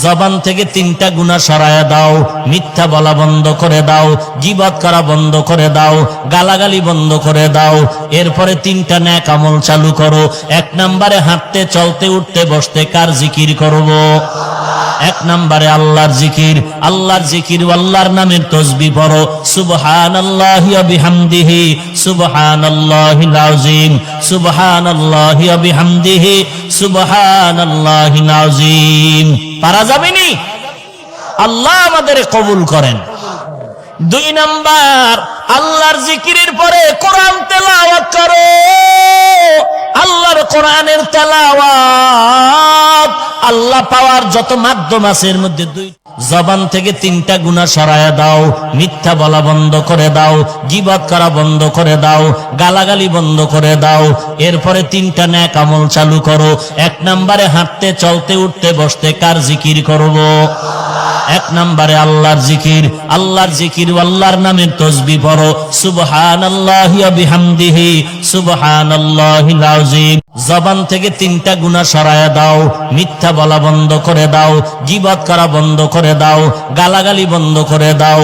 জবান থেকে তিনটা গুনাহ সরায়া দাও, মিথ্যা বলা বন্ধ করে দাও, গীবত করা বন্ধ করে দাও, গালাগালি বন্ধ করে দাও। এরপরে তিনটা নেক আমল চালু করো। এক নম্বরে হাঁটতে চলতে উঠতে বসতে কার জিকির করব? এক নম্বরে আল্লাহর জিকির। আল্লাহর জিকির, আল্লাহর নামের তাসবিহ পড়ো। সুবহানাল্লাহি ওয়া বিহামদিহি সুবহানাল্লাহিল আযীম, সুবহানাল্লাহি ওয়া বিহামদিহি সুবহানাল্লাহিল আযীম। পারা যাবেনি? আল্লাহ আমাদের কবুল করেন। দুই নাম্বার, আল্লাহর জিকিরের পরে কোরআন তেলাওয়াত করো। আল্লাহর কোরআনের তেলাওয়াত, আল্লাহ পাওয়ার যত মাধ্যম আছে এর মধ্যে দুই। জবান থেকে তিনটা গুনাহ সরায়া দাও, মিথ্যা বলা বন্ধ করে দাও, গীবত করা বন্ধ করে দাও, গালাগালি বন্ধ করে দাও। এরপরে তিনটা নেক আমল চালু করো। এক নম্বরে হাঁটতে চলতে উঠতে বসতে কার জিকির করব? এক নম্বরে আল্লাহর জিকির। আল্লাহর জিকির, আল্লাহর নামের তাসবিহ পড়ো। সুবহানাল্লাহি ওয়া বিহামদিহি সুবহানাল্লাহিল আযীম। জবান থেকে তিনটা গুনাহ সরায়া দাও, মিথ্যা বলা বন্ধ করে দাও, গীবত করা বন্ধ করে দাও, গালাগালি বন্ধ করে দাও।